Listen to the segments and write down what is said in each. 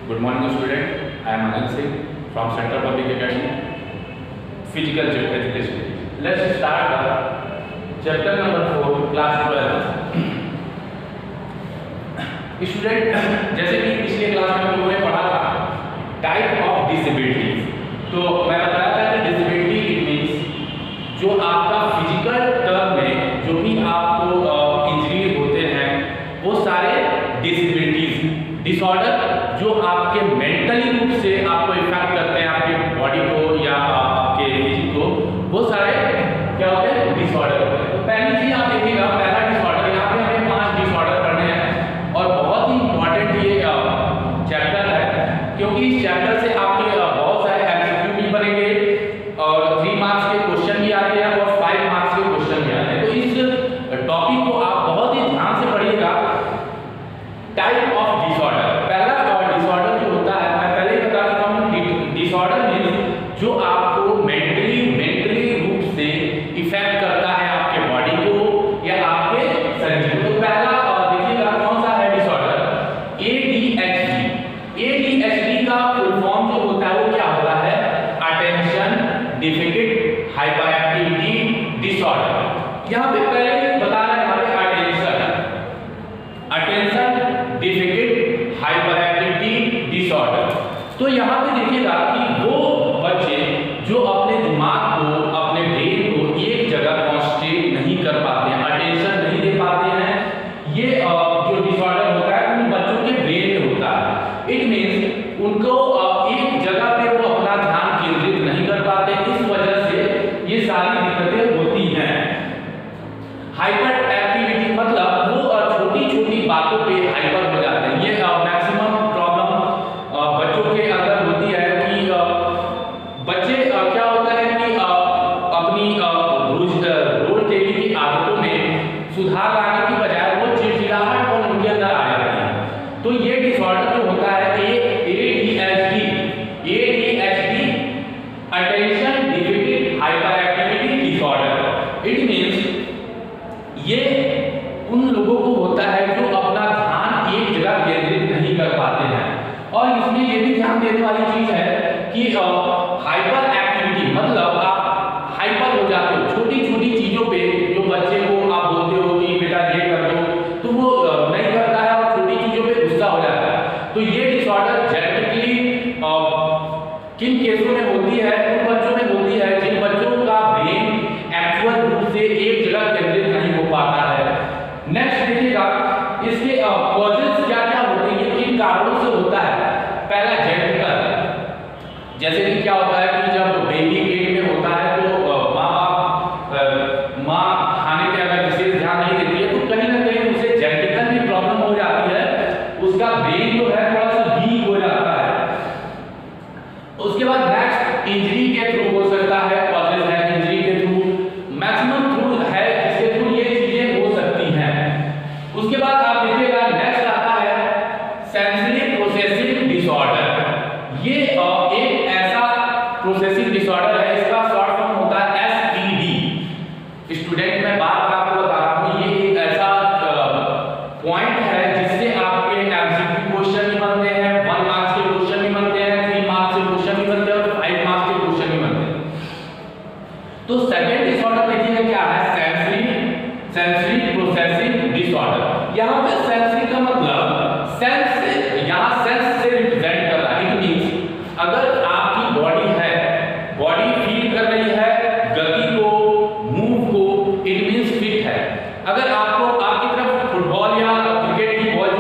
Good morning student. I am Anand Singh from Central Public Academy, Physical Education. Let's start chapter number 4, class 12. Student, जैसे कि पिछले class में हम लोगों ने पढ़ा था टाइप ऑफ डिसेबिलिटीज, तो मैं बताया था कि डिसेबिलिटी इट मीन्स जो आपका फिजिकल टर्म में जो भी आपको इंजरी होते हैं वो सारे डिसेबिलिटीज, डिसऑर्डर जो आपके मेंटली रूप से आपको इफेक्ट करते हैं, आपके बॉडी को या आपके फिजिक को, वो सारे क्या होते हैं? डिसऑर्डर होते हैं। तो पहली चीज आप देखिएगा, पहला डिसऑर्डर, यहाँ पे हमें 5 डिसऑर्डर पढ़ने हैं और बहुत ही इंपॉर्टेंट ये चैप्टर है, क्योंकि इस चैप्टर से आपके बहुत सारे एमसीक्यू भी बनेंगे और 3 मार्क्स के क्वेश्चन भी आते हैं और 5 मार्क्स के क्वेश्चन भी आते हैं। तो इस टॉपिक को आप बहुत ही ध्यान से पढ़िएगा। टाइप ऑफ डिसऑर्डर, पहला डिसऑर्डर जो होता है, मैं पहले ही बता चुका हूं, डिसऑर्डर मींस जो आपको मेंटली रूप से इफेक्ट करता है आपके बॉडी को या आपके शरीर को। तो पहला देखिएगा कौन सा है डिसऑर्डर? ADHD। ADHD का फुल फॉर्म जो होता है वो क्या होता है? Attention deficit hyper activity disorder. यहाँ पे पहले बता रहा है, यहाँ pay attention deficit hyper activity disorder. तो यहाँ पे देखिएगा कि वो बच्चे जो अपने दिमाग को, अपने ब्रेन को एक जगह कॉन्सेंट्रेट नहीं कर पाते हैं, अटेंशन नहीं दे पाते हैं, ये जो डिसऑर्डर होता है उन बच्चों के ब्रेन में होता है। इट मींस उनको एक जगह पे वो अपना ध्यान केंद्रित नहीं कर पाते, इस वजह से ये सारी दिक्कतें होती हैं। हाइपर एक्टिविटी मतलब वो छोटी छोटी बातों पे हाइपर हो जाते हैं। ये मैक्सिमम प्रॉब्लम बच्चों के अंदर होती है कि बच्चे क्या होता है कि अपनी रोज डेली की आदतों में सुधार लाने की बजाय वो चिड़चिड़ाहट और उनके अंदर आ जाती है। तो ये डिसऑर्डर जो होता है ADHD attention deficit hyper activity disorder. It means ये उन लोगों को होता है जो अपना ध्यान एक जगह केंद्रित नहीं कर पाते हैं। और इसमें ये भी ध्यान देने वाली चीज है कि हाइपर एक्टिविटी मतलब आप हाइपर हो जाते हो छोटी छोटी चीजों पे। जो बच्चे को आप बोलते हो कि बेटा ये कर दो, तो वो नहीं करता है और छोटी चीजों पे गुस्सा हो जाता है। तो ये डिसऑर्डर जेनेटिकली किन केसों में होती है? उन बच्चों में होती है जिन बच्चों का ब्रेन एक्चुअल रूप से एक जगह केंद्रित नहीं हो पाता है। नेक्स्ट देखिएगा इसके कॉजेस क्या क्या होते हैं, ये किन कारणों से होता है। पहला जेनेटिकल, जैसे कि क्या होता है कि जब बेबी पेट में होता है तो माँ खाने पे अगर विशेष ध्यान नहीं देती है तो कहीं ना कहीं उसे जेनेटिकल भी प्रॉब्लम हो जाती है, उसका ब्रेन जो है थोड़ा सा वीक हो जाता है। उसके बाद नेक्स्ट इंजरी के थ्रू हो सकता है, कॉजेस है इंजरी के थ्रू, मैक्सिमम थ्रू है जिसके थ्रू ये चीजें हो सकती हैं। उसके बाद आप देखिएगा नेक्स्ट आता है सेंसरी प्रोसेसिंग डिसऑर्डर। ये एक ऐसा प्रोसेसिंग डिसऑर्डर है, इसका शॉर्ट फॉर्म होता है SPD। स्टूडेंट मैं बार बार आपको बता रहा हूँ, ये एक ऐसा पॉइंट है जिससे आपके एमसीक्यू क्वेश्चन भी बनते हैं, 1 मार्क्स के क्वेश्चन भी बनते हैं, 3 मार्क्स के क्वेश्चन भी बनते हैं और 5 मार्क्स के क्वेश्चन भी बनते हैं। तो सेकंड डिसऑर्डर देखिए क्या है? Sensory processing disorder. यहाँ पे सेंसरी का मतलब सेंस, यहाँ सेंस से रिप्रेजेंट कर रहा है। इट मींस अगर आपकी बॉडी है, बॉडी फील कर रही है गति को, मूव को, इट मींस फिट है। अगर आपको आपकी तरफ फुटबॉल या क्रिकेट की बॉल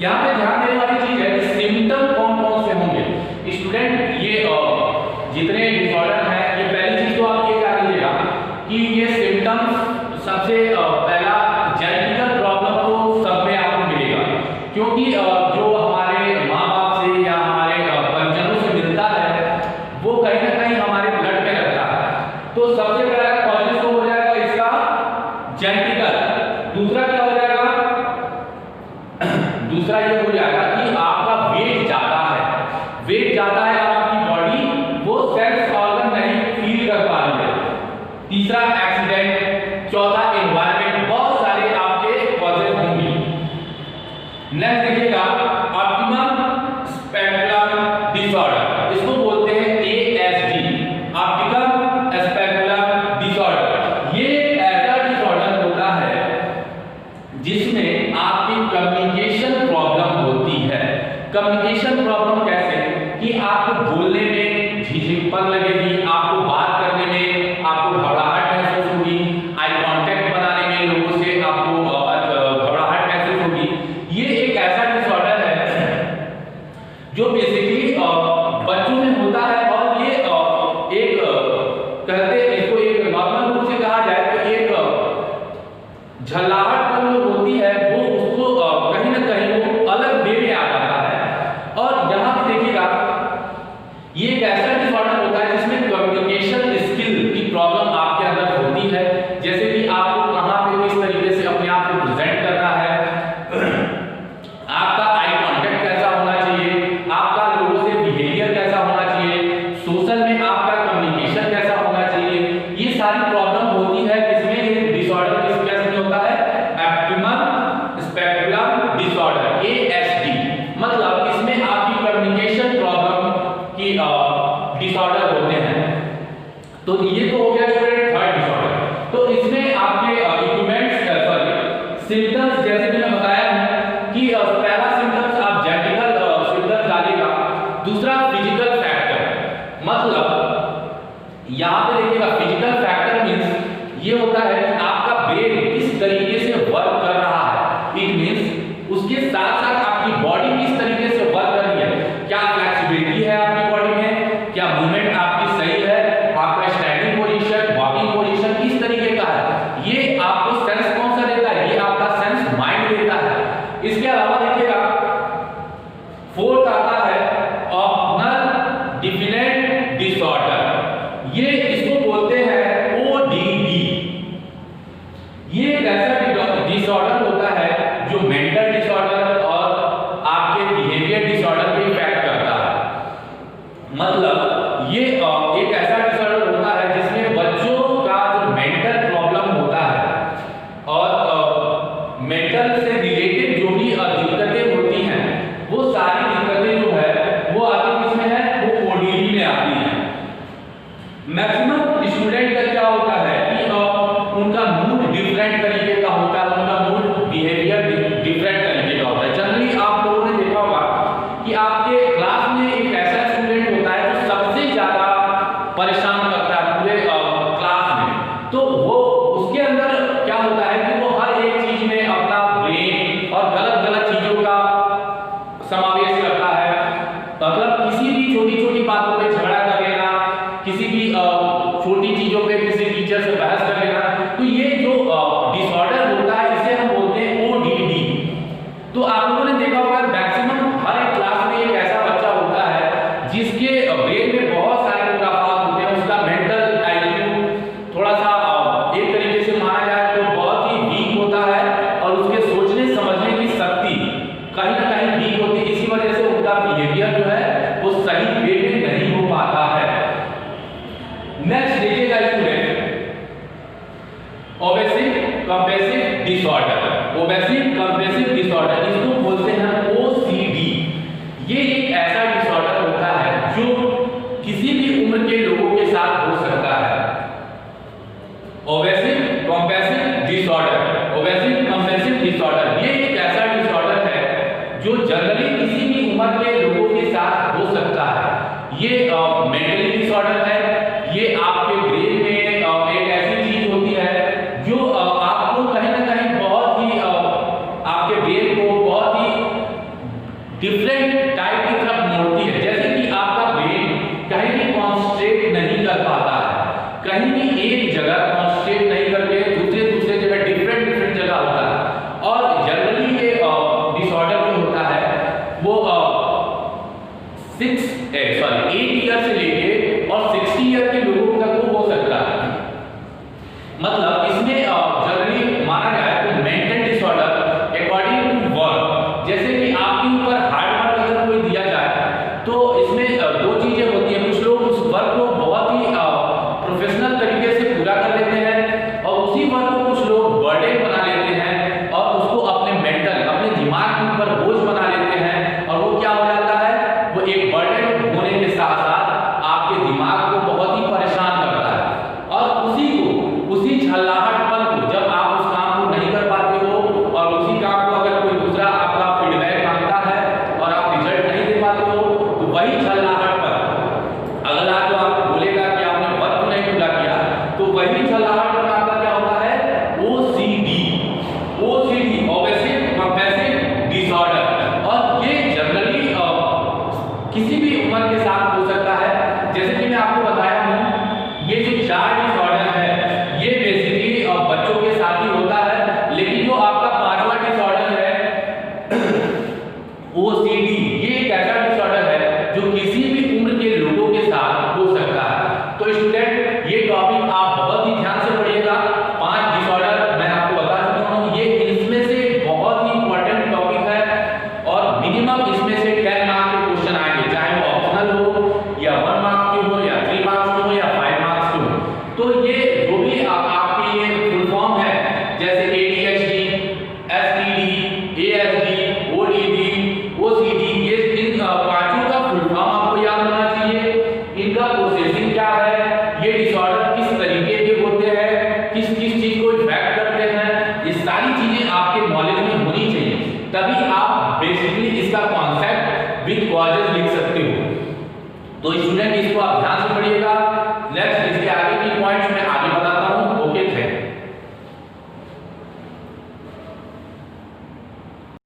यहाँ पे ध्यान देने वाली चीज है कि सिम्टम कौन कौन से होंगे स्टूडेंट। ये जितने डिसऑर्डर हैं, ये पहली चीज तो आप ये जान लीजिएगा कि ये सिम्टम्स सबसे पहला जेनेटिकल प्रॉब्लम तो सब में आपको मिलेगा, क्योंकि जो हमारे माँ बाप से या हमारे परिजनों से मिलता है वो कहीं ना कहीं हमारे ब्लड में रहता है। तो सबसे पहला कॉजेस तो हो जाएगा इसका जेनेटिकल। दूसरा क्या हो जाएगा, दूसरा ये हो जाएगा कि आपका वेट ज्यादा है, वेट ज्यादा है और आपकी बॉडी वो सेल्स ऑर्गन नहीं फील कर पा रही है। तीसरा एक्सीडेंट, चौथा एनवायरनमेंट, बहुत सारे आपके कॉजेस होंगे। नेक्स्ट देखिएगा ऑप्टिमम स्पेक्ट्रम डिसऑर्डर, इसको बोलते हैं ASD, ऑप्टिकल स्पेक्ट्रम डिसऑर्डर। ये ऐसा डिसऑर्डर होता है जिसमें आपकी कम्युनिकेशन प्रॉब्लम होती है। कम्युनिकेशन प्रॉब्लम कैसे कि आपको बोलने में झिझकपन लगेगी, आपको बात करने में आपको घबराहट महसूस होगी, आई कांटेक्ट बनाने में लोगों से आपको घबराहट महसूस होगी। ये एक ऐसा डिसऑर्डर है जो बेसिकली बच्चों में होता है और ये एक कहते हैं इसको, एक नॉर्मल रूप से कहा जाए तो एक झल्लाहट जो होती है वो उसको कहीं ना कहीं वो अलग वे में आ जाता है। और यहाँ पे देखिएगा ये एक ऐसा डिसऑर्डर होता है जिसमें कम्युनिकेशन स्किल की प्रॉब्लम आपके अंदर होती है, जैसे कि आपको कहाँ पे किस तरीके से अपने आप को प्रेजेंट करना है, आपका आई कांटेक्ट कैसा होना चाहिए, आपका लोगों से बिहेवियर कैसा होना चाहिए, सोशल में आपका कम्युनिकेशन कैसा होना चाहिए। ये सारी प्रॉब्लम होती है इसमें। ये डिसऑर्डर किस कैसे में होता है, ऑप्टिमम स्पेक्ट्रम डिसऑर्डर ASD, मतलब इसमें आपकी कम्युनिकेशन प्रॉब्लम की डिसऑर्डर होते हैं। तो ये तो हो गया स्टूडेंट थर्ड डिसऑर्डर। तो इसमें आपके इक्विपमेंट्स सॉरी सिम्टम्स, जैसे कि मैं बताया कि पहला सिम्टम्स आप जेनेटिकल सिम्टम्स डालेगा, दूसरा फिजिकल फैक्टर, मतलब यहाँ पे देखिएगा फिजिकल फैक्टर मींस ये होता है कि आपका ब्रेन किस तरीके से वर्क कर रहा है। इट मींस उसके साथ साथ आपकी बॉडी किस तरीके से वर्क कर रही है, क्या फ्लेक्सिबिलिटी है आपकी बॉडी में, क्या मूवमेंट आपकी सही है, आपका स्टैंडिंग पोजीशन, वॉकिंग पोजीशन किस तरीके का है, ये आपको सेंस कौन सा देता है, ये आपका सेंस माइंड देता है। इसके अलावा देखिएगा फोर्थ आता है ऑप्शनल डिफिनेट डिसऑर्डर, ये इसको बोलते हैं ODD। ये एक ऐसा डिसऑर्डर होता है जो मेंटल डिसऑर्डर और आपके बिहेवियर डिसऑर्डर पे इफेक्ट करता है। मतलब ये एक ऐसा डिसऑर्डर होता है जिसमें बच्चों का जो मेंटल प्रॉब्लम होता है और मेंटल से रिलेटेड जो भी दिक्कतें होती हैं वो सारी दिक्कतें जो है वो आती किसमें है, वो ODD में आती है। मैक्सिमम स्टूडेंट का क्या होता है कि उनका मूड डिफरेंट तरीके का होता है, उनका मूड बिहेवियर डिफरेंट तरीके का होता है। जनरली आप लोगों ने देखा होगा कि आपके क्लास में एक ऐसा स्टूडेंट होता है जो सबसे ज्यादा परेशान करता है पूरे क्लास में, तो वो उसके अंदर क्या होता है कि वो हर एक चीज में अपना ब्रेन और गलत गलत चीजों का समावेश करता है। मतलब किसी भी छोटी छोटी बातों पे झगड़ा कर लेना, किसी भी छोटी चीजों पे किसी टीचर से बहस कर लेना, तो ये जो डिसऑर्डर होता है इसे हम बोलते हैं ODD। तो आप लोगों ने देखा होगा मैक्सिमम हर एक क्लास में एक ऐसा बच्चा होता है जिसके ब्रेन में बहुत सारे खुराफात होते हैं, उसका मेंटल IQ थोड़ा सा एक तरीके से माना जाए तो बहुत ही वीक होता है और उसके सोचने समझने की शक्ति कहीं ना कहीं वीक होती है। इसी वजह से उनका बिहेवियर जो है वो सही वे में नहीं हो पाता है। नेक्स्ट देखिएगा student obsessive compulsive disorder. Obsessive compulsive disorder इसको बोलते हैं OCD। ये एक ऐसा डिसऑर्डर होता है जो किसी भी उम्र के लोगों के साथ हो सकता है। Obsessive compulsive disorder, obsessive compulsive disorder ये एक ऐसा डिसऑर्डर है जो जनरली किसी भी उम्र के लोगों के साथ हो सकता है। ये मेंटली डिसऑर्डर है, ये आपके ब्रेन में एक ऐसी चीज होती है जो आपको कहीं ना कहीं बहुत ही आपके ब्रेन को बहुत ही डिफरेंट टाइप की तरफ मोड़ती है। जैसे कि आपका ब्रेन कहीं भी कॉन्सेंट्रेट नहीं कर पाता है, कहीं भी एक जगह कॉन्सेंट्रेट नहीं करके दूसरे जगह डिफरेंट जगह होता है। और जनरली ये डिसऑर्डर जो होता है वो 8 ईयर से लेके और 60 ईयर के लोगों तक वो हो सकता है। मतलब इसमें जनरली माना जाए तो mental disorder according to work, जैसे कि आपके ऊपर हार्ड वर्क अगर कोई दिया जाए तो इसमें दो चीजें होती हैं। कुछ लोग उस वर्क को बहुत ही प्रोफेशनल तरीके से पूरा कर लेते हैं और उसी वर्क को कुछ लोग बर्डन बना लेते हैं और उसको अपने मेंटल अपने दिमाग के ऊपर बोझ बना लेते हैं और वो क्या हो जाता है, वो एक बर्डन होने के साथ साथ आपके दिमाग को बहुत ही परेशान करता है। और उसी झल्लाहटपन को जब आप उस काम को नहीं कर पाते हो और उसी काम को अगर कोई दूसरा आपका फीडबैक मांगता है और आप रिजल्ट नहीं दे पाते हो तो वही झल्लाहटपन अगला जो आपको बोलेगा कि आपने वर्क नहीं पूरा किया तो वही झल्लाहटपन आपका क्या होता है, OCD ऑब्सेसिव कंपल्सिव डिसऑर्डर। और ये जनरली किसी भी उम्र के साथ हो सकता है। जैसे कि मैं आपको बताया हूं ये जो 4 डिसऑर्डर है ये बेसिकली बच्चों के साथ ही होता है, लेकिन जो आपका 5वां डिसऑर्डर है OCD ये एक ऐसा डिसऑर्डर है जो किसी भी उम्र के लोगों के साथ हो सकता है। तो स्टूडेंट ये टॉपिक आप बहुत ही ध्यान से पढ़िएगा। 5 डिसऑर्डर मैं आपको बता चुका हूं, ये इसमें से बहुत ही इंपॉर्टेंट टॉपिक है और मिनिमम इसमें से 10 मार्क्स के क्वेश्चन आएंगे, चाहे वो ऑप्शनल हो या 1 मार्क्स के हो या 3 मार्क्स के हो या 5 मार्क्स के हो। तो ये जो भी आपके ये फुल फॉर्म है जैसे ADHD, STD, ASD, ODD, OCD, ये इन पांचों का फुल फॉर्म आपको याद होना चाहिए। इनका प्रोसेसिंग क्या है, ये डिसऑर्डर किस तरीके के होते हैं, किस चीज को इफेक्ट करते हैं, ये सारी चीजें आपके नॉलेज में होनी चाहिए, तभी आप बेसिकली इसका कॉन्सेप्ट विद कॉजेस लिख सकते हो। तो स्टूडेंट इसको आप ध्यान